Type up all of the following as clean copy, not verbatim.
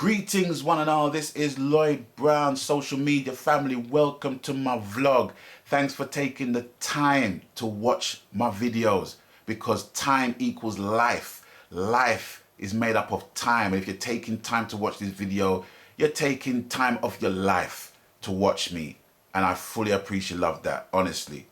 Greetings one and all, this is Lloyd Brown, social media family. Welcome to my vlog. Thanks for taking the time to watch my videos because time equals life. Life is made up of time, and if you're taking time to watch this video, you're taking time of your life to watch me, and I fully appreciate, love that. Honestly,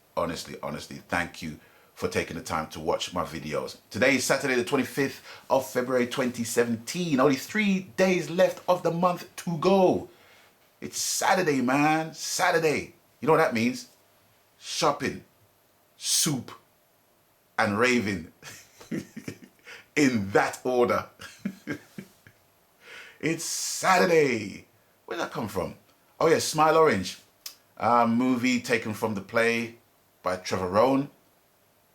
thank you for taking the time to watch my videos. Today is Saturday the 25th of February 2017. Only 3 days left of the month to go. It's Saturday, man. Saturday. You know what that means? Shopping, soup, and raving. In that order. It's Saturday. Where did that come from? Oh yeah, Smile Orange. Movie taken from the play by Trevor Rohn,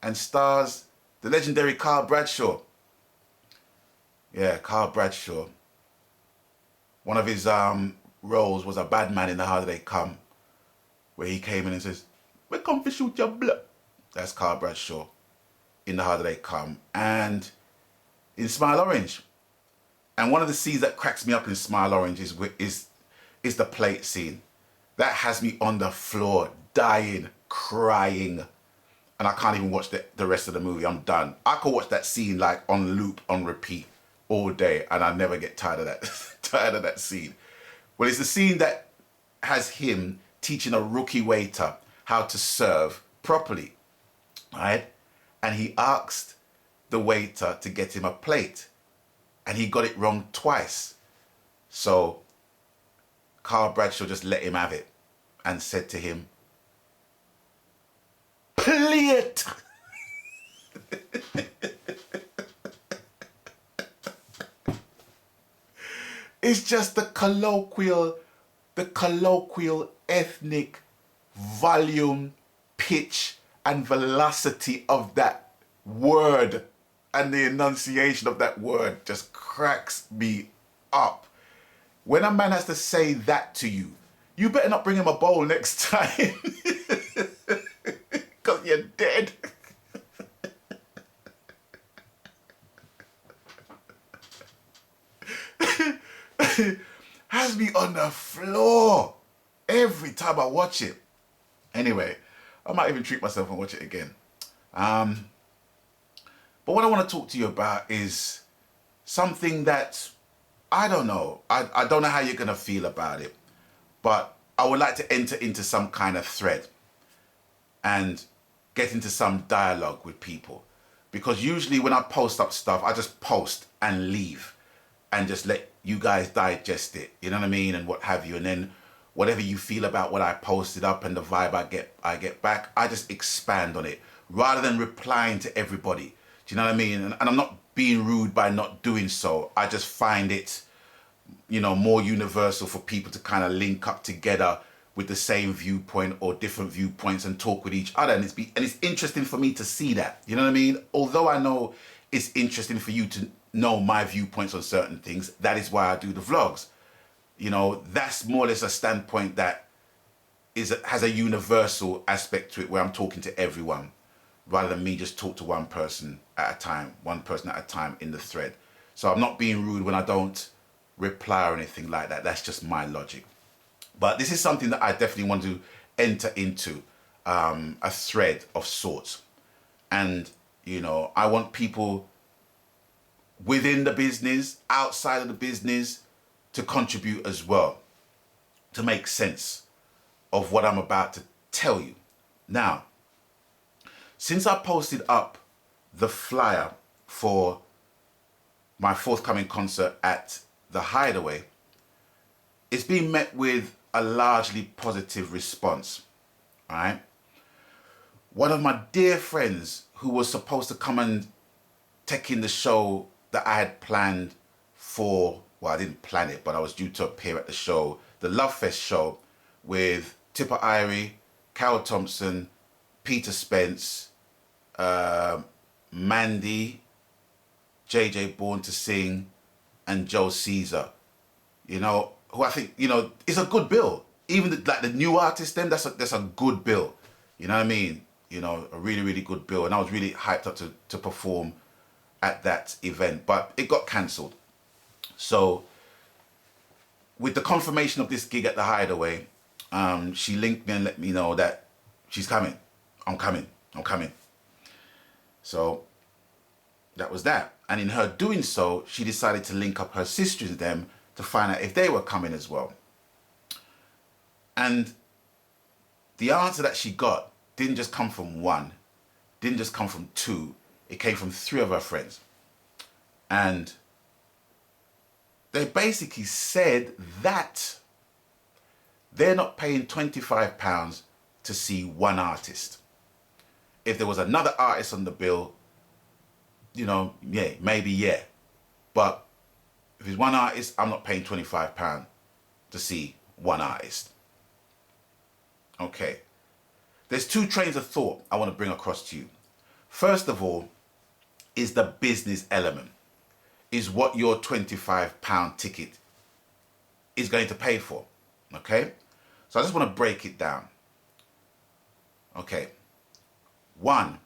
and stars the legendary Carl Bradshaw. Yeah, Carl Bradshaw. One of his roles was a bad man in The Harder They Come, where he came in and says, "We come to shoot your blood." That's Carl Bradshaw in The Harder They Come, and in Smile Orange. And one of the scenes that cracks me up in Smile Orange is the plate scene. That has me on the floor, dying, crying. And I can't even watch the rest of the movie. I'm done. I could watch that scene like on loop, on repeat all day, and I never get tired of that tired of that scene. Well, it's the scene that has him teaching a rookie waiter how to serve properly, right? And he asked the waiter to get him a plate, and he got it wrong twice. So Carl Bradshaw just let him have it and said to him, "Plate." It's just the colloquial ethnic volume, pitch, and velocity of that word, and the enunciation of that word just cracks me up. When a man has to say that to you, you better not bring him a bowl next time. Because you're dead. Has me on the floor every time I watch it. Anyway, I might even treat myself and watch it again. But what I want to talk to you about is something that I don't know. I don't know how you're going to feel about it, but I would like to enter into some kind of thread and get into some dialogue with people. Because usually when I post up stuff, I just post and leave and just let you guys digest it, you know what I mean, and what have you. And then whatever you feel about what I posted up and the vibe I get back, I just expand on it rather than replying to everybody. Do you know what I mean? And I'm not being rude by not doing so. I just find it, you know, more universal for people to kind of link up together with the same viewpoint or different viewpoints and talk with each other. And it's interesting for me to see that, you know what I mean? Although I know it's interesting for you to know my viewpoints on certain things, that is why I do the vlogs. You know, that's more or less a standpoint that has a universal aspect to it, where I'm talking to everyone rather than me just talk to one person at a time in the thread. So I'm not being rude when I don't reply or anything like that. That's just my logic. But this is something that I definitely want to enter into, a thread of sorts. And, you know, I want people within the business, outside of the business, to contribute as well, to make sense of what I'm about to tell you. Now, since I posted up the flyer for my forthcoming concert at the Hideaway, it's been met with a largely positive response, all right? One of my dear friends who was supposed to come and take in the show that I had planned for, well, I didn't plan it, but I was due to appear at the show, the Love Fest show, with Tipper Irie, Carol Thompson, Peter Spence, Mandy, JJ Born to Sing, and Joe Caesar. You know, who I think, you know, is a good bill. Even the new artists, then that's a good bill. You know what I mean? You know, a really, really good bill. And I was really hyped up to perform at that event, but it got cancelled. So with the confirmation of this gig at the Hideaway, she linked me and let me know that she's coming. I'm coming. So that was that. And in her doing so, she decided to link up her sisters and them to find out if they were coming as well. And the answer that she got didn't just come from one, didn't just come from two, it came from three of her friends. And they basically said that they're not paying £25 to see one artist. If there was another artist on the bill, you know, yeah, maybe, yeah. But if it's one artist, I'm not paying £25 to see one artist. Okay. There's two trains of thought I want to bring across to you. First of all, is the business element. Is what your £25 ticket is going to pay for. Okay? So I just want to break it down. Okay. One,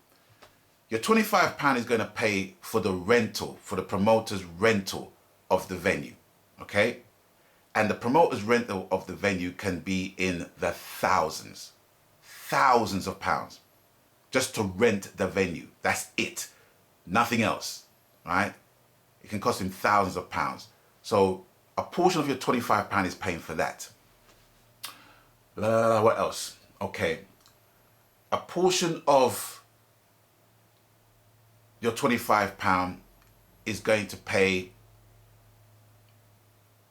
your £25 is going to pay for the rental, for the promoter's rental of the venue. Okay? And the promoter's rental of the venue can be in the thousands of pounds just to rent the venue. That's it. Nothing else. Right? It can cost him thousands of pounds. So a portion of your £25 is paying for that. What else? Okay. A portion of your £25 is going to pay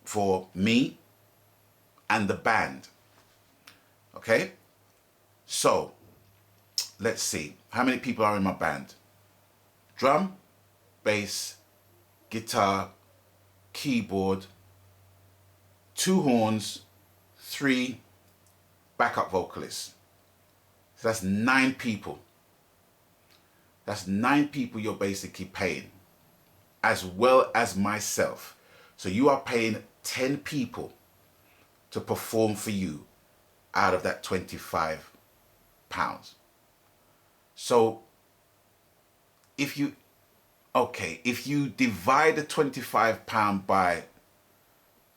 for me and the band. Okay? So, let's see. How many people are in my band? Drum, bass, guitar, keyboard, 2 horns, 3 backup vocalists. So that's 9 people. That's 9 people you're basically paying, as well as myself. So you are paying 10 people to perform for you out of that £25. So if you divide the £25 by,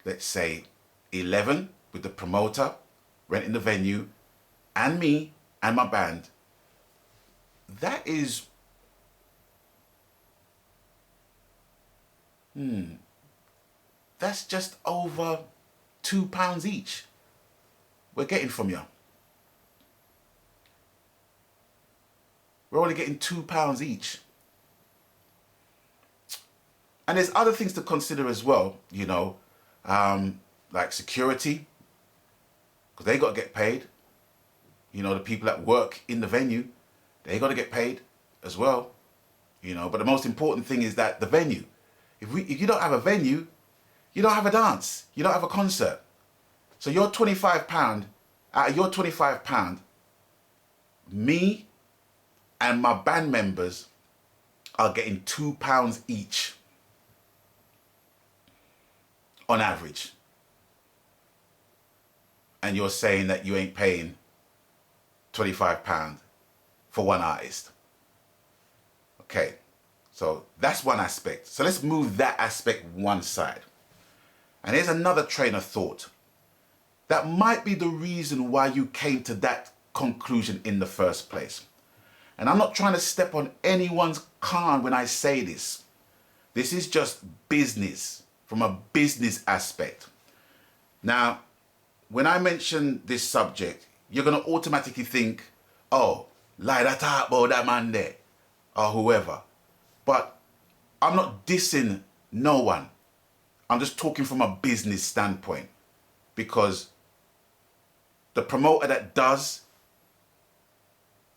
let's say, 11 with the promoter renting the venue and me and my band, that is that's just over £2 each we're getting from you. We're only getting £2 each. And there's other things to consider as well, you know, like security, because they got to get paid. You know, the people that work in the venue, they got to get paid as well, you know. But the most important thing is that the venue. If you don't have a venue, you don't have a dance, you don't have a concert. So your £25, out of your £25, me and my band members are getting £2 each on average. And you're saying that you ain't paying £25 for one artist. Okay, so that's one aspect. So let's move that aspect one side. And here's another train of thought that might be the reason why you came to that conclusion in the first place. And I'm not trying to step on anyone's con when I say this. This is just business, from a business aspect. Now, when I mention this subject, you're going to automatically think, oh, like that talk about that man there, or whoever. But I'm not dissing no one. I'm just talking from a business standpoint, because the promoter that does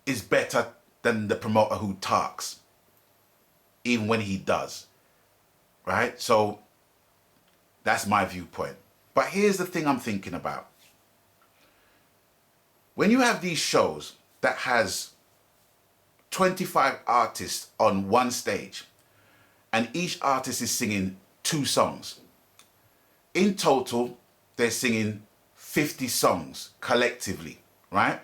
is better than the promoter who talks, even when he does, right? So that's my viewpoint. But here's the thing I'm thinking about. When you have these shows that has 25 artists on one stage, and each artist is singing 2 songs, in total, they're singing 50 songs collectively, right?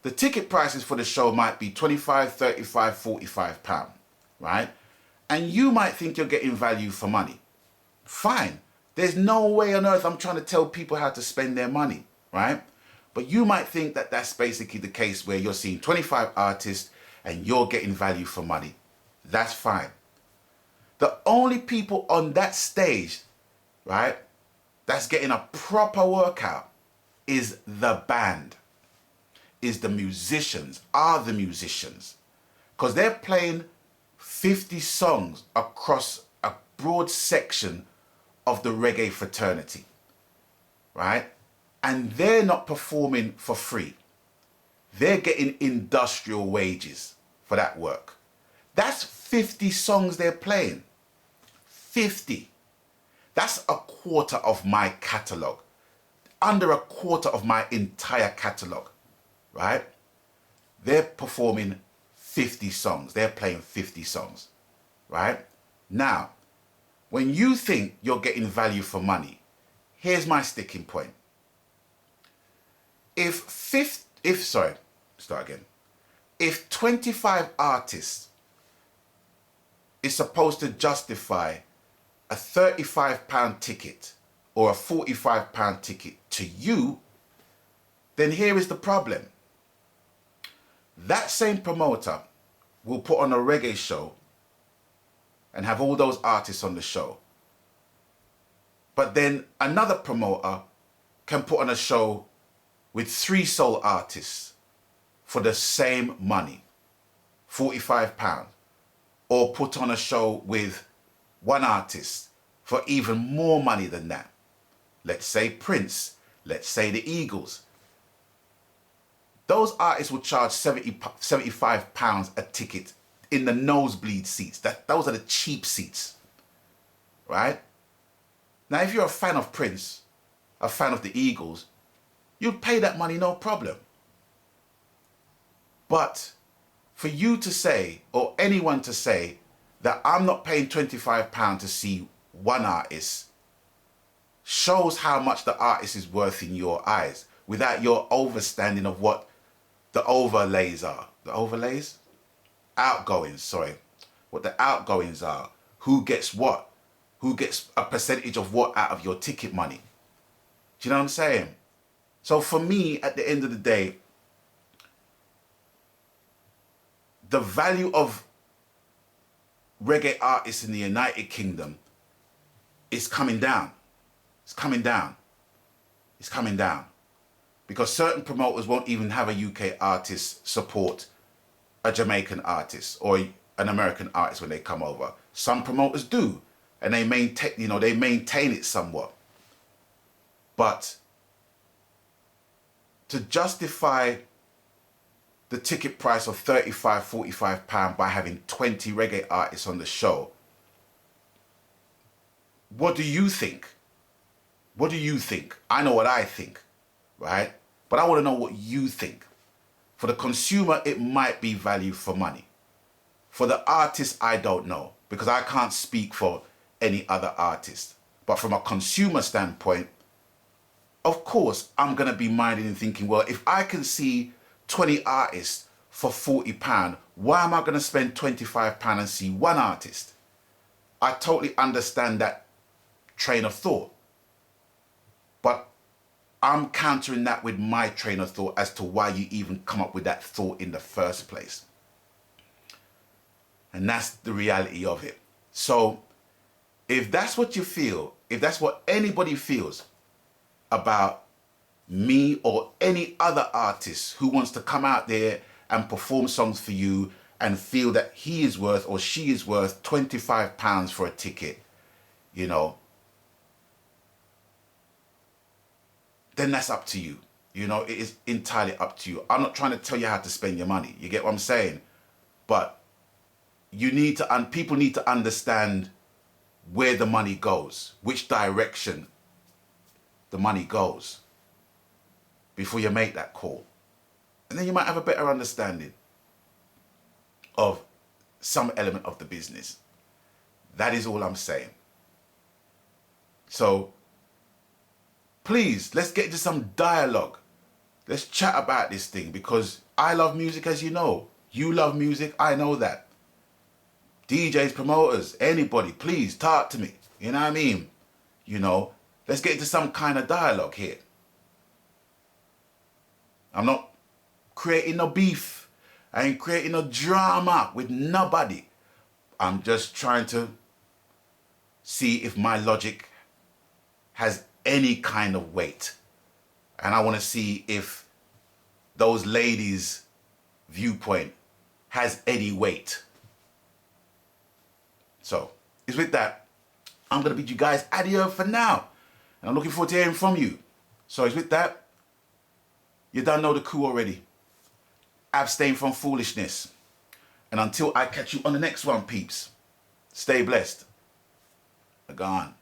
The ticket prices for the show might be £25, £35, £45, right? And you might think you're getting value for money. Fine. There's no way on earth I'm trying to tell people how to spend their money, right? But you might think that that's basically the case where you're seeing 25 artists and you're getting value for money. That's fine. The only people on that stage, right, that's getting a proper workout is the band, is the musicians, are the musicians. Because they're playing 50 songs across a broad section of the reggae fraternity, right? And they're not performing for free. They're getting industrial wages for that work. That's 50 songs they're playing. 50. That's a quarter of my catalogue. Under a quarter of my entire catalogue, right? They're performing 50 songs. They're playing 50 songs, right? Now, when you think you're getting value for money, here's my sticking point. If 25 artists is supposed to justify a £35 ticket or a £45 ticket to you, then here is the problem. That same promoter will put on a reggae show and have all those artists on the show. But then another promoter can put on a show with 3 soul artists for the same money, £45, or put on a show with 1 artist for even more money than that. Let's say Prince, let's say the Eagles. Those artists will charge £75 a ticket in the nosebleed seats. Those are the cheap seats, right? Now, if you're a fan of Prince, a fan of the Eagles, you'd pay that money, no problem. But for you to say, or anyone to say, that I'm not paying £25 to see 1 artist, shows how much the artist is worth in your eyes, without your overstanding of what the overlays are. The overlays? Outgoings, sorry. What the outgoings are. Who gets what? Who gets a percentage of what out of your ticket money? Do you know what I'm saying? So for me, at the end of the day, the value of reggae artists in the United Kingdom is coming down. It's coming down. It's coming down. Because certain promoters won't even have a UK artist support a Jamaican artist or an American artist when they come over. Some promoters do, and they maintain it somewhat. But to justify the ticket price of £35, £45 by having 20 reggae artists on the show, what do you think? What do you think? I know what I think, right? But I want to know what you think. For the consumer, it might be value for money. For the artist, I don't know, because I can't speak for any other artist. But from a consumer standpoint, of course, I'm going to be minding and thinking, well, if I can see 20 artists for £40, why am I going to spend £25 and see 1 artist? I totally understand that train of thought. But I'm countering that with my train of thought as to why you even come up with that thought in the first place. And that's the reality of it. So if that's what you feel, if that's what anybody feels about me or any other artist who wants to come out there and perform songs for you and feel that he is worth or she is worth £25 for a ticket, you know, then that's up to you. You know, it is entirely up to you. I'm not trying to tell you how to spend your money. You get what I'm saying? But you need to, people need to understand where the money goes, which direction the money goes before you make that call. And then you might have a better understanding of some element of the business. That is all I'm saying. So please, let's get into some dialogue. Let's chat about this thing, because I love music, as you know. You love music, I know that. DJs, promoters, anybody, please talk to me. You know what I mean? You know, let's get into some kind of dialogue here. I'm not creating no beef. I ain't creating no drama with nobody. I'm just trying to see if my logic has any kind of weight. And I want to see if those ladies' viewpoint has any weight. So, it's with that, I'm going to bid you guys adieu for now. And I'm looking forward to hearing from you. So, it's with that, you don't know the coup already. Abstain from foolishness. And until I catch you on the next one, peeps, stay blessed. Gone.